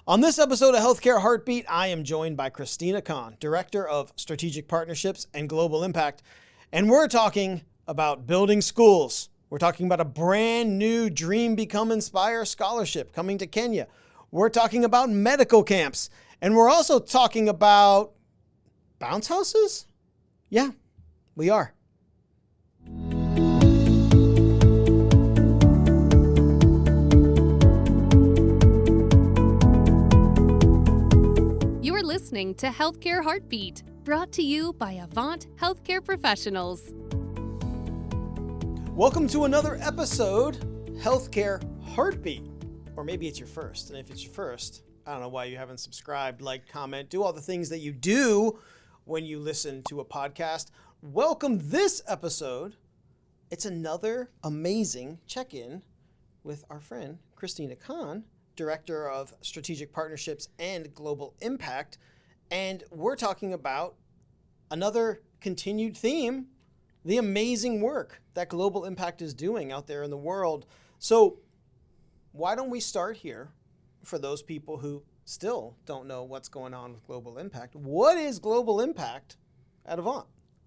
On this episode of Healthcare Heartbeat, I am joined by Christina Khan, Director of Strategic Partnerships and Global Impact, and we're talking about building schools. We're talking about a brand new Dream Become Inspire scholarship coming to Kenya. We're talking about medical camps, and we're also talking about bounce houses? Yeah, we are. You're listening to Healthcare Heartbeat, brought to you by Avant Healthcare Professionals. Welcome to another episode, Healthcare Heartbeat. Or maybe it's your first. And if it's your first, I don't know why you haven't subscribed, like, comment, do all the things that you do when you listen to a podcast. Welcome this episode. It's another amazing check-in with our friend, Christina Khan, Director of Strategic Partnerships and Global Impact. And we're talking about another continued theme, the amazing work that Global Impact is doing out there in the world. So why don't we start here for those people who still don't know what's going on with Global Impact? What is Global Impact at Avant?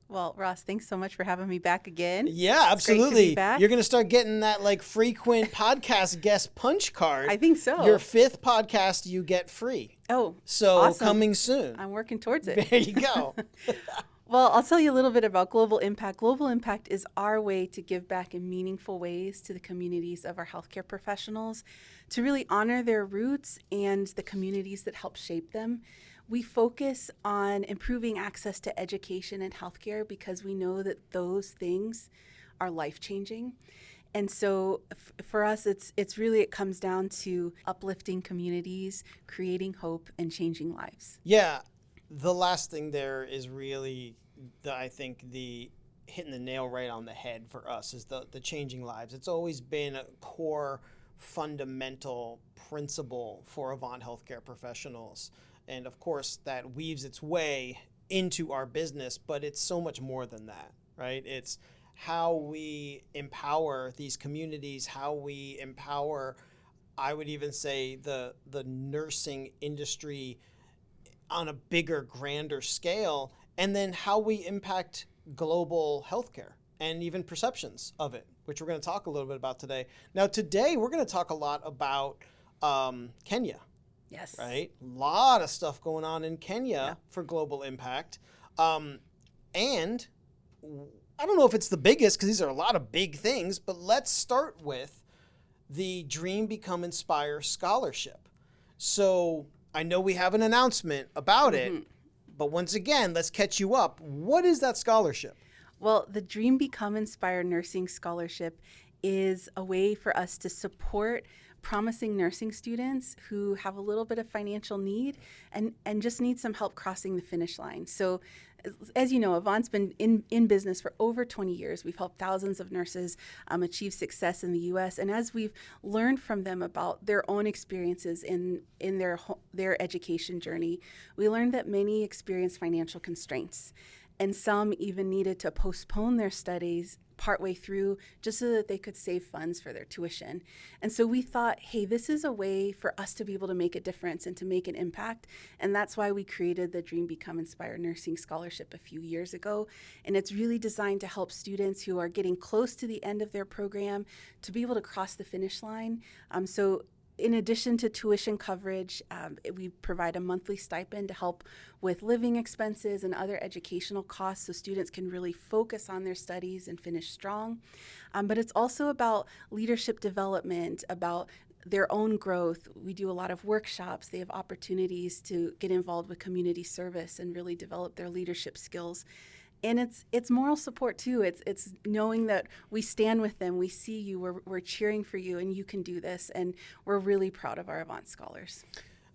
Well, Ross, thanks so much for having me back again. Yeah, absolutely. It's great to be back. You're going to start getting that like frequent podcast guest punch card. I think so. Your fifth podcast you get free. Oh, So awesome. coming soon. I'm working towards it. There you go. Well, I'll tell you a little bit about Global Impact. Global Impact is our way to give back in meaningful ways to the communities of our healthcare professionals, to really honor their roots and the communities that help shape them. We focus on improving access to education and healthcare because we know that those things are life-changing. And so for us, it comes down to uplifting communities, creating hope, and changing lives. Yeah, the last thing there is really, I think, the hitting the nail right on the head for us is the changing lives. It's always been a core fundamental principle for Avant Healthcare Professionals. And of course, that weaves its way into our business, but it's so much more than that, right? It's how we empower these communities, how we empower, I would even say, the nursing industry on a bigger, grander scale, and then how we impact global healthcare and even perceptions of it, which we're going to talk a little bit about today. Now, today, we're going to talk a lot about Kenya. Yes. Right? A lot of stuff going on in Kenya for Global Impact. And I don't know if it's the biggest, because these are a lot of big things, but let's start with the Dream Become Inspire scholarship. So I know we have an announcement about it, but once again, let's catch you up. What is that scholarship? Well, the Dream Become Inspire Nursing Scholarship is a way for us to support promising nursing students who have a little bit of financial need and just need some help crossing the finish line. So as you know, Avant's been in business for over 20 years. We've helped thousands of nurses achieve success in the U.S. And as we've learned from them about their own experiences in their education journey, we learned that many experience financial constraints. And some even needed to postpone their studies partway through just so that they could save funds for their tuition. And so we thought, hey, this is a way for us to be able to make a difference and to make an impact. And that's why we created the Dream Become Inspire Nursing Scholarship a few years ago. And it's really designed to help students who are getting close to the end of their program to be able to cross the finish line. So in addition to tuition coverage, we provide a monthly stipend to help with living expenses and other educational costs so students can really focus on their studies and finish strong. But it's also about leadership development, about their own growth. We do a lot of workshops. They have opportunities to get involved with community service and really develop their leadership skills. And it's moral support too. It's knowing that we stand with them, we see you, we're cheering for you, and you can do this. And we're really proud of our Avant scholars.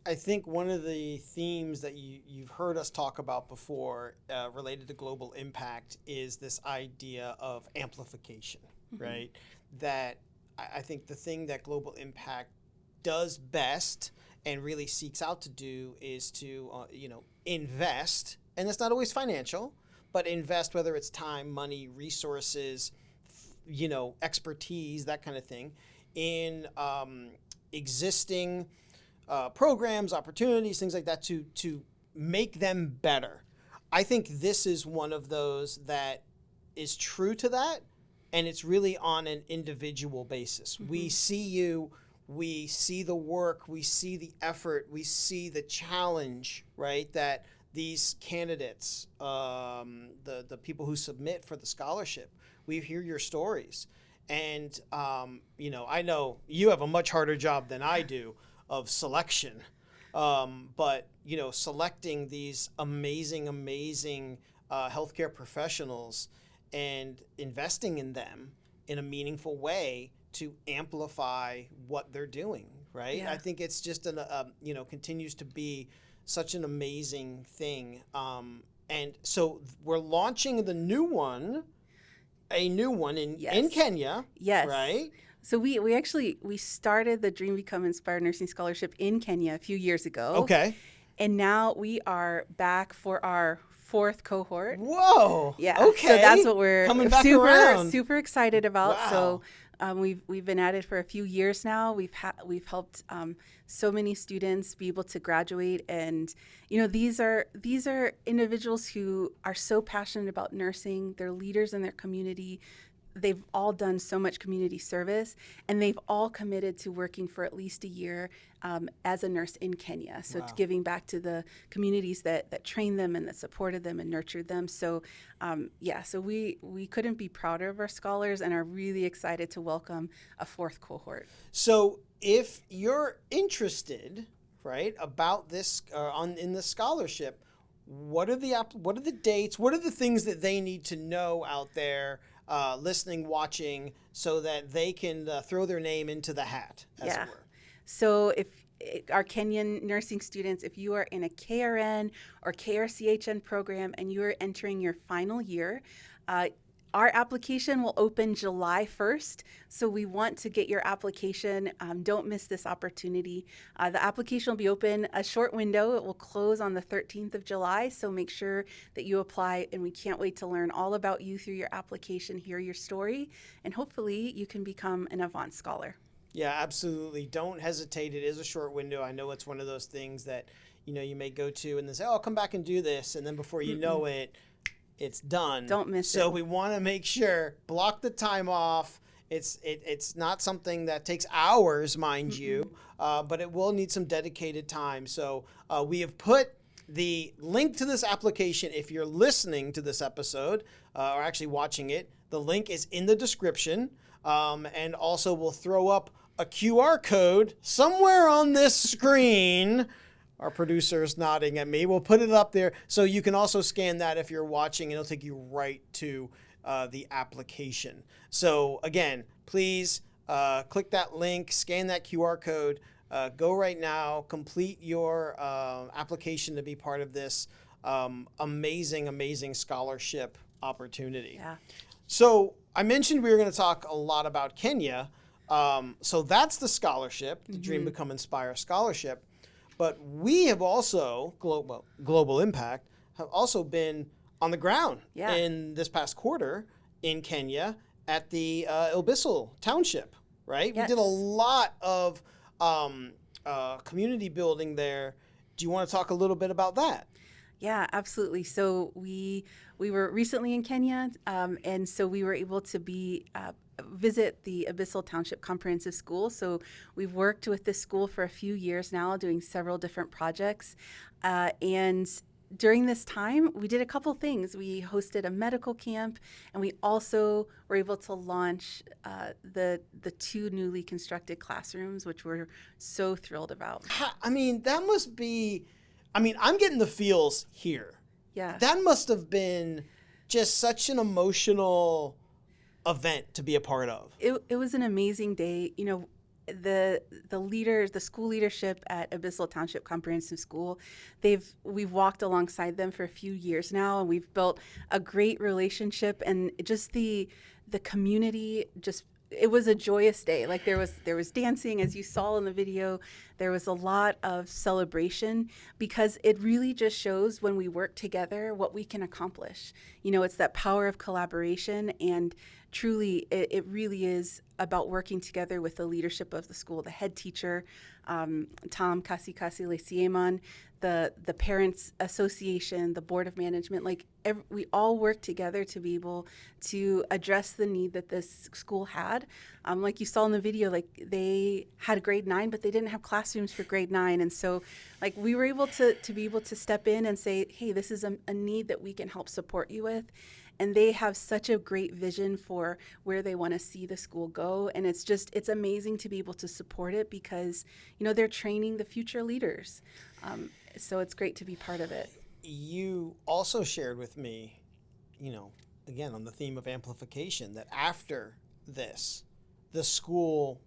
I think one of the themes that you've heard us talk about before related to global impact is this idea of amplification, right? That I think the thing that global impact does best and really seeks out to do is to invest, and it's not always financial, but invest, whether it's time, money, resources, expertise, that kind of thing, in existing programs, opportunities, things like that to make them better. I think this is one of those that is true to that, and it's really on an individual basis. We see you, we see the work, we see the effort, we see the challenge, right? That these candidates, the people who submit for the scholarship, we hear your stories. And, I know you have a much harder job than I do of selection. But, selecting these amazing healthcare professionals and investing in them in a meaningful way to amplify what they're doing, right? Yeah. I think it's just, continues to be such an amazing thing. And so we're launching a new one in Kenya, Yes. right? So we started the Dream Become Inspired Nursing Scholarship in Kenya a few years ago. Okay. And now we are back for our 4th cohort. Whoa. Yeah. Okay. So that's what we're coming back around. super excited about. Wow. So we've been at it for a few years now. We've helped so many students be able to graduate, and these are individuals who are so passionate about nursing. They're leaders in their community. They've all done so much community service, and they've all committed to working for at least a year as a nurse in Kenya. So Wow. giving back to the communities that trained them and that supported them and nurtured them. So so we couldn't be prouder of our scholars and are really excited to welcome a 4th cohort. So if you're interested, right, about this in the scholarship, what are the dates? What are the things that they need to know out there, listening, watching, so that they can throw their name into the hat, as it were? So if our Kenyan nursing students, if you are in a KRN or KRCHN program and you are entering your final year, our application will open July 1st. So we want to get your application. Don't miss this opportunity. The application will be open a short window. It will close on the 13th of July. So make sure that you apply, and we can't wait to learn all about you through your application, hear your story, and hopefully you can become an Avant Scholar. Yeah, absolutely. Don't hesitate. It is a short window. I know it's one of those things that, you may go to and they say, oh, I'll come back and do this. And then before you know it, it's done. Don't miss it. So we want to make sure, block the time off. It's not something that takes hours, mind you, but it will need some dedicated time. So we have put the link to this application. If you're listening to this episode or actually watching it, the link is in the description. And also we'll throw up a QR code somewhere on this screen. Our producer is nodding at me. We'll put it up there so you can also scan that if you're watching, and it'll take you right to the application. So again, please click that link, scan that QR code, go right now, complete your application to be part of this amazing scholarship opportunity. Yeah. So I mentioned we were going to talk a lot about Kenya. So that's the scholarship, the Dream Become Inspire Scholarship. But we have also, Global Impact, have also been on the ground in this past quarter in Kenya at the Ilbissil Township, right? Yes. We did a lot of community building there. Do you want to talk a little bit about that? Yeah, absolutely. So we were recently in Kenya, and so we were able to visit the Ilbissil Township Comprehensive School. So we've worked with this school for a few years now, doing several different projects. And during this time, we did a couple things. We hosted a medical camp, and we also were able to launch the 2 newly constructed classrooms, which we're so thrilled about. I mean, that must be, I'm getting the feels here. Yeah. That must have been just such an emotional event to be a part of. It was an amazing day. The leaders, the school leadership at Ilbissil Township Comprehensive School, we've walked alongside them for a few years now, and we've built a great relationship, and just the community it was a joyous day. Like there was dancing, as you saw in the video. There was a lot of celebration, because it really just shows when we work together what we can accomplish. It's that power of collaboration, and truly it really is about working together with the leadership of the school, the head teacher, Tom Kasi Lesieman, the Parents Association, the Board of Management, we all work together to be able to address the need that this school had. Like you saw in the video, they had grade 9, but they didn't have classrooms for grade 9. And so we were able to be able to step in and say, hey, this is a need that we can help support you with. And they have such a great vision for where they want to see the school go. And it's amazing to be able to support it because, they're training the future leaders. So it's great to be part of it. You also shared with me, again, on the theme of amplification, that after this, the school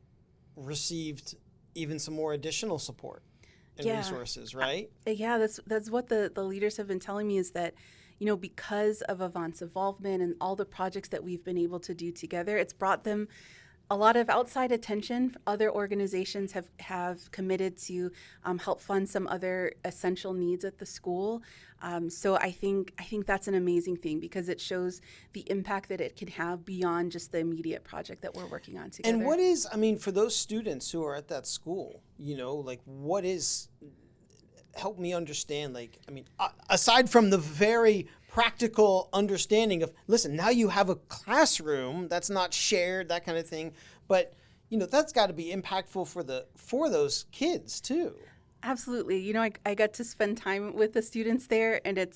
received even some more additional support and resources, right? That's what the leaders have been telling me is that, because of Avant's involvement and all the projects that we've been able to do together, it's brought them a lot of outside attention. Other organizations have committed to help fund some other essential needs at the school. So I think that's an amazing thing because it shows the impact that it can have beyond just the immediate project that we're working on together. And what is, for those students who are at that school, what is, help me understand, aside from the very practical understanding of, listen, now you have a classroom that's not shared, that kind of thing, but that's got to be impactful for those kids too. Absolutely. I got to spend time with the students there, and it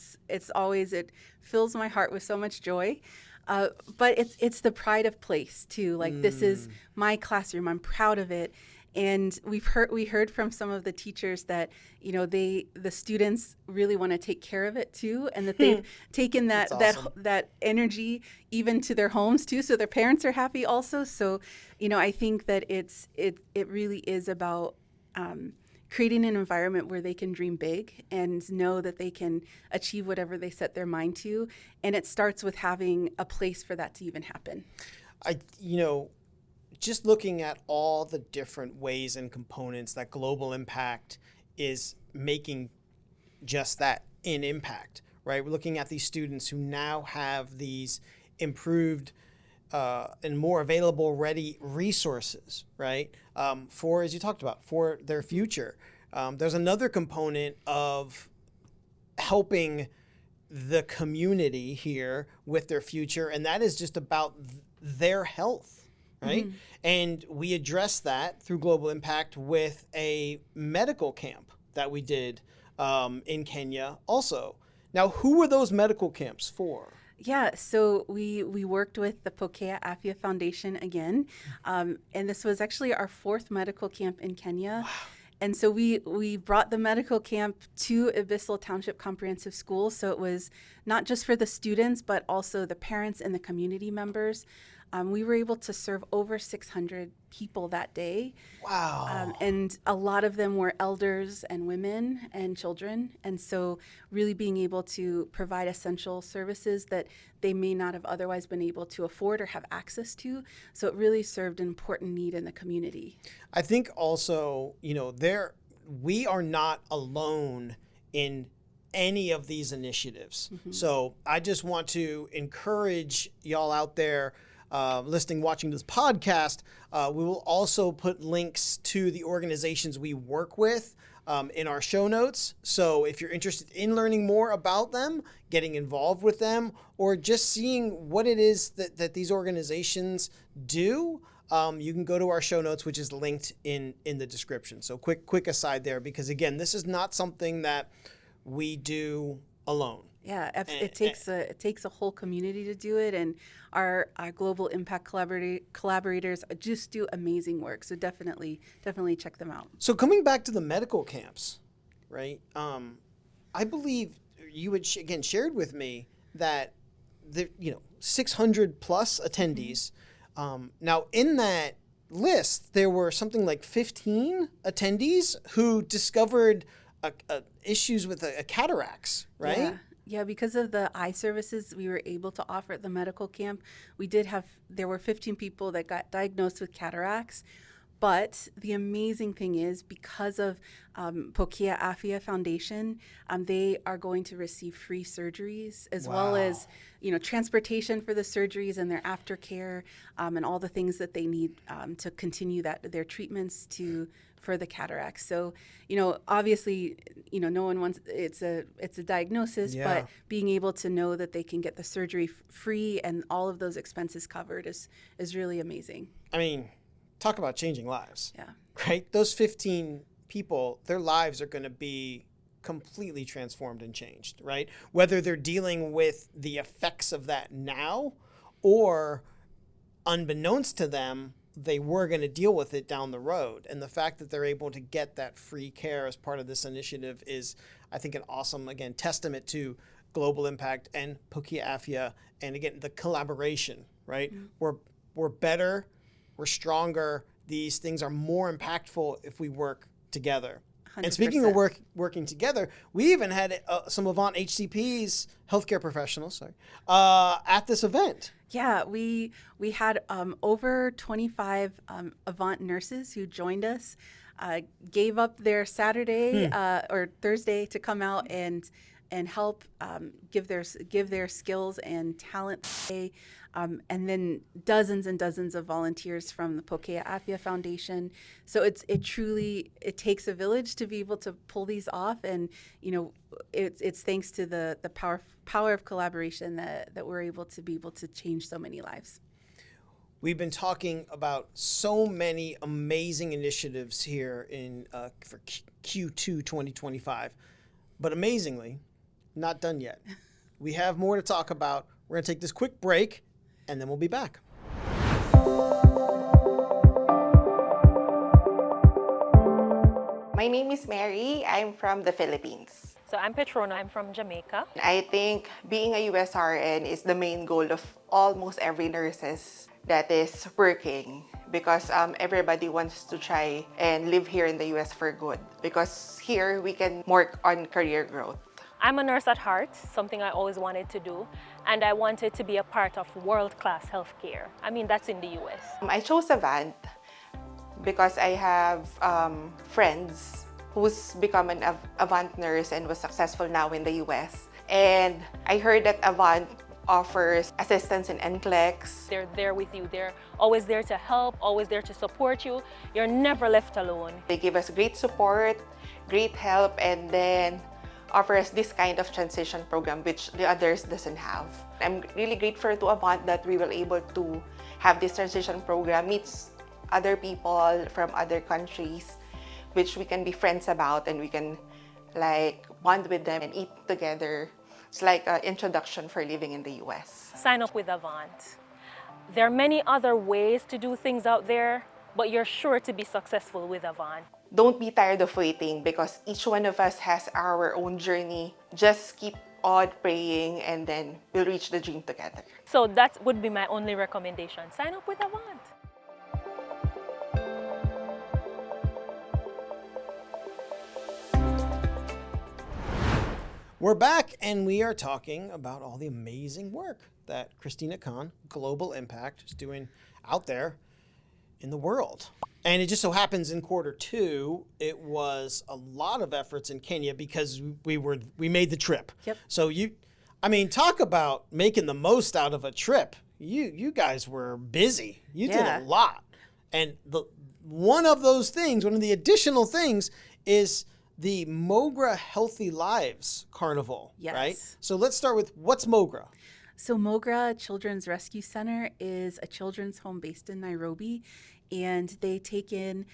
fills my heart with so much joy. But it's the pride of place too. This is my classroom. I'm proud of it. And we heard from some of the teachers that the students really want to take care of it too, and that they've taken that awesome. that energy even to their homes too, so their parents are happy also. So I think that it really is about creating an environment where they can dream big and know that they can achieve whatever they set their mind to, and it starts with having a place for that to even happen. Just looking at all the different ways and components that Global Impact is making just that, an impact, right? We're looking at these students who now have these improved and more available, ready resources, right? For, as you talked about, for their future. There's another component of helping the community here with their future, and that is just about their health. Right? Mm-hmm. And we address that through Global Impact with a medical camp that we did in Kenya also. Now, who were those medical camps for? Yeah, so we worked with the Pokea Afya Foundation again, and this was actually our 4th medical camp in Kenya. Wow. And so we brought the medical camp to Ilbissil Township Comprehensive School, so it was not just for the students, but also the parents and the community members. We were able to serve over 600 people that day. Wow. And a lot of them were elders and women and children. And so really being able to provide essential services that they may not have otherwise been able to afford or have access to. So it really served an important need in the community. I think also, we are not alone in any of these initiatives. Mm-hmm. So I just want to encourage y'all out there listening, watching this podcast. We will also put links to the organizations we work with in our show notes. So if you're interested in learning more about them, getting involved with them, or just seeing what it is that these organizations do, you can go to our show notes, which is linked in the description. So quick aside there, because again, this is not something that we do alone. Yeah, it takes a whole community to do it, and our Global Impact collaborators just do amazing work. So definitely check them out. So coming back to the medical camps, right? I believe you had again shared with me that 600 plus attendees. Mm-hmm. Now in that list, there were something like 15 attendees who discovered issues with cataracts, right? Yeah. Yeah, because of the eye services we were able to offer at the medical camp, there were 15 people that got diagnosed with cataracts. But the amazing thing is, because of Pokea Afia Foundation, they are going to receive free surgeries, as well as transportation for the surgeries and their aftercare, and all the things that they need to continue their treatments for the cataracts. So, obviously, no one wants it's a diagnosis, but being able to know that they can get the surgery free and all of those expenses covered is really amazing. I mean, talk about changing lives. Yeah. Right? Those 15 people, their lives are going to be completely transformed and changed, right? Whether they're dealing with the effects of that now, or unbeknownst to them, they were going to deal with it down the road. And the fact that they're able to get that free care as part of this initiative is, I think, an awesome, again, testament to global impact and Pokea Afia. And again, the collaboration, right? Mm-hmm. We're better, we're stronger. These things are more impactful if we work together. 100%. And speaking of working together, we even had some Avant HCPs, healthcare professionals, at this event. Yeah, we had over 25 Avant nurses who joined us, gave up their Saturday or Thursday to come out and help give their skills and talent away. And then dozens and dozens of volunteers from the Pokea Afia Foundation. So it truly takes a village to be able to pull these off, and it's thanks to the power of collaboration that we're able to change so many lives. We've been talking about so many amazing initiatives here for Q2 2025, but amazingly, not done yet. We have more to talk about. We're going to take this quick break, and then we'll be back. My name is Mary. I'm from the Philippines. So I'm Petrona. I'm from Jamaica. I think being a USRN is the main goal of almost every nurses that is working, because everybody wants to try and live here in the US for good, because here we can work on career growth. I'm a nurse at heart, something I always wanted to do, and I wanted to be a part of world-class healthcare. I mean, that's in the US. I chose Avant because I have friends who's become an Avant nurse and was successful now in the US. And I heard that Avant offers assistance in NCLEX. They're there with you. They're always there to help, always there to support you. You're never left alone. They give us great support, great help, and then offers this kind of transition program which the others doesn't have. I'm really grateful to Avant that we were able to have this transition program, meet other people from other countries, which we can be friends about, and we can bond with them and eat together. It's like an introduction for living in the US. Sign up with Avant. There are many other ways to do things out there, but you're sure to be successful with Avant. Don't be tired of waiting, because each one of us has our own journey. Just keep on praying, and then we'll reach the dream together. So that would be my only recommendation. Sign up with Avant. We're back, and we are talking about all the amazing work that Christina Khan, Global Impact, is doing out there in the world. And it just so happens in Q2, it was a lot of efforts in Kenya because we made the trip. Yep. So talk about making the most out of a trip. You guys were busy. You did a lot. And one of the additional things is the MOGRA Healthy Lives Carnival, yes. Right? So let's start with, what's MOGRA? So MOGRA Children's Rescue Center is a children's home based in Nairobi, and they take in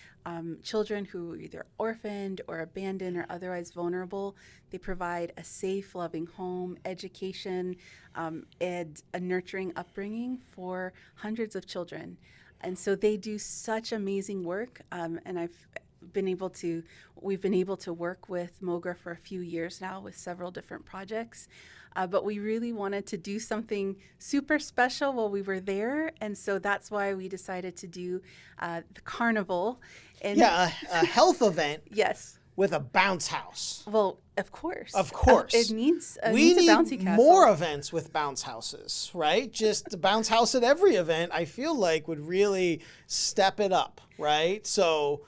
children who are either orphaned or abandoned or otherwise vulnerable. They provide a safe, loving home, education, and a nurturing upbringing for hundreds of children. And so they do such amazing work, and we've been able to work with MOGRA for a few years now with several different projects. But we really wanted to do something super special while we were there, and so that's why we decided to do the Carnival. And a health event. Yes. with a bounce house. Well, of course. Of course. It needs a We need bouncy castle. more events with bounce houses, right? Just a bounce house at every event, I feel like would really step it up, right? So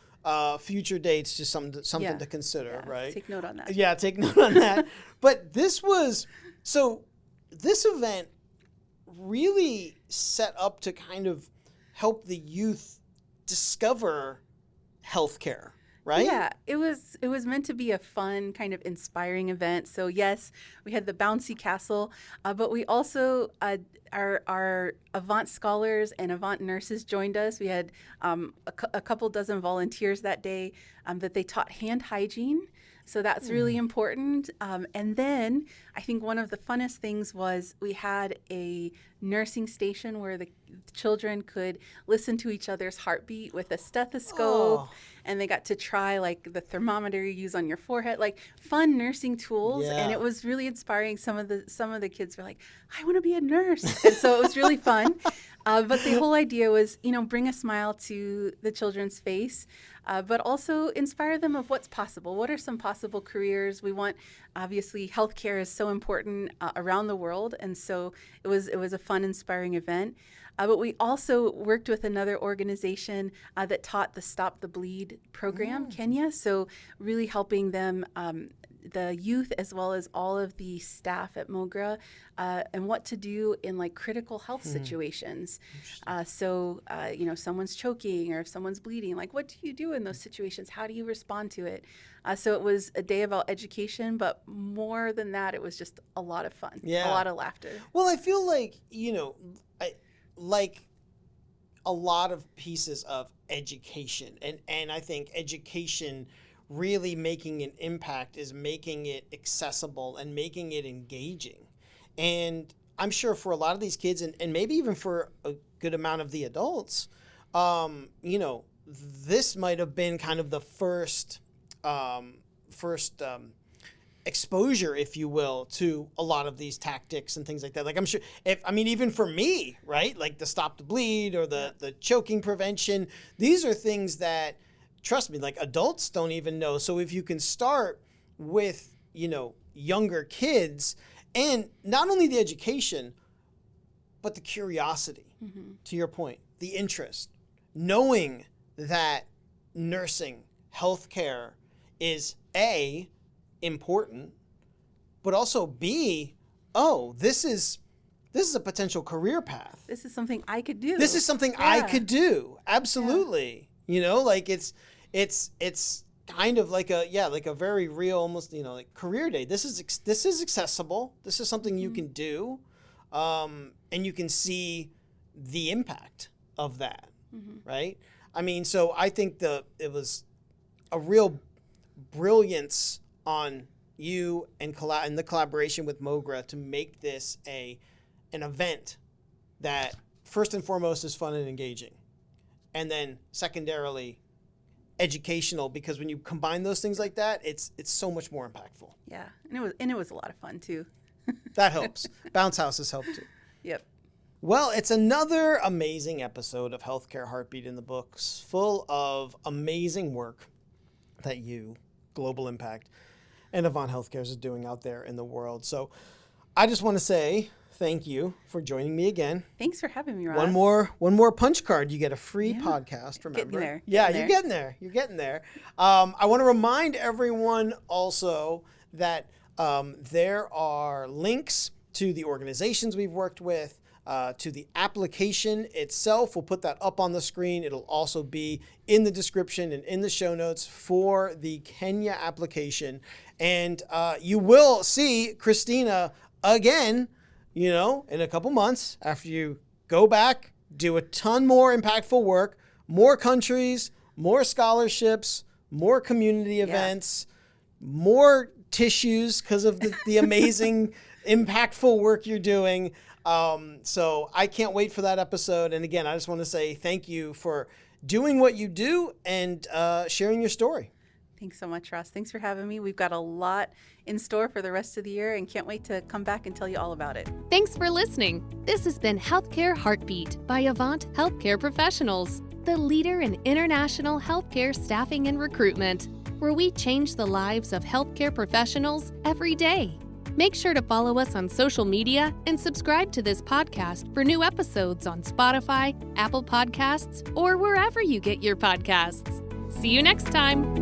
future dates, just something to consider, right? Take note on that. Yeah, take note on that. But this event really set up to kind of help the youth discover healthcare, right? Yeah, it was meant to be a fun, kind of inspiring event. So yes, we had the bouncy castle, but we also our Avant scholars and Avant nurses joined us. We had a couple dozen volunteers that day that they taught hand hygiene. So that's really important. And then I think one of the funnest things was we had a nursing station where the children could listen to each other's heartbeat with a stethoscope. And they got to try like the thermometer you use on your forehead, like fun nursing tools. Yeah. And it was really inspiring. Some of the kids were like, I want to be a nurse. And so it was really fun. But the whole idea was, bring a smile to the children's face, but also inspire them of what's possible. What are some possible careers? We want, obviously, healthcare is so important around the world. And so it was a fun, inspiring event. But we also worked with another organization that taught the Stop the Bleed program, Kenya. So really helping them, the youth as well as all of the staff at MOGRA, and what to do in like critical health situations. So someone's choking or if someone's bleeding, like what do you do in those situations? How do you respond to it? So it was a day about education, but more than that, it was just a lot of fun, a lot of laughter. Well, I feel like, like a lot of pieces of education, and I think education really making an impact is making it accessible and making it engaging. And I'm sure for a lot of these kids, and maybe even for a good amount of the adults, this might have been kind of the first exposure, if you will, to a lot of these tactics and things like that. Like I'm sure, even for me, right? Like the Stop the Bleed or the choking prevention, these are things that, trust me, like adults don't even know. So if you can start with, younger kids, and not only the education, but the curiosity, to your point, the interest, knowing that nursing, healthcare is A, important, but also B, this is a potential career path. This is something I could do. This is something I could do. Absolutely. Like it's kind of like a very real, almost, like career day. This is accessible. This is something you can do. And you can see the impact of that. Right. So I think it was a real brilliance on you and the collaboration with MOGRA to make this an event that first and foremost is fun and engaging, and then secondarily educational, because when you combine those things like that, it's so much more impactful. Yeah, and it was a lot of fun too. That helps. Bounce houses help too. Yep. Well, it's another amazing episode of Healthcare Heartbeat in the books, full of amazing work that you, Global Impact, and Avant Healthcare is doing out there in the world. So I just want to say thank you for joining me again. Thanks for having me, Ross. One more punch card. You get a free podcast, remember? Getting there. You're getting there. I want to remind everyone also that there are links to the organizations we've worked with, to the application itself. We'll put that up on the screen. It'll also be in the description and in the show notes for the Kenya application. And you will see Christina again, in a couple months after you go back, do a ton more impactful work, more countries, more scholarships, more community events, more tissues because of the amazing impactful work you're doing. So I can't wait for that episode. And again, I just want to say thank you for doing what you do and sharing your story. Thanks so much, Ross. Thanks for having me. We've got a lot in store for the rest of the year and can't wait to come back and tell you all about it. Thanks for listening. This has been Healthcare Heartbeat by Avant Healthcare Professionals, the leader in international healthcare staffing and recruitment. where we change the lives of healthcare professionals every day. Make sure to follow us on social media and subscribe to this podcast for new episodes on Spotify, Apple Podcasts, or wherever you get your podcasts. See you next time.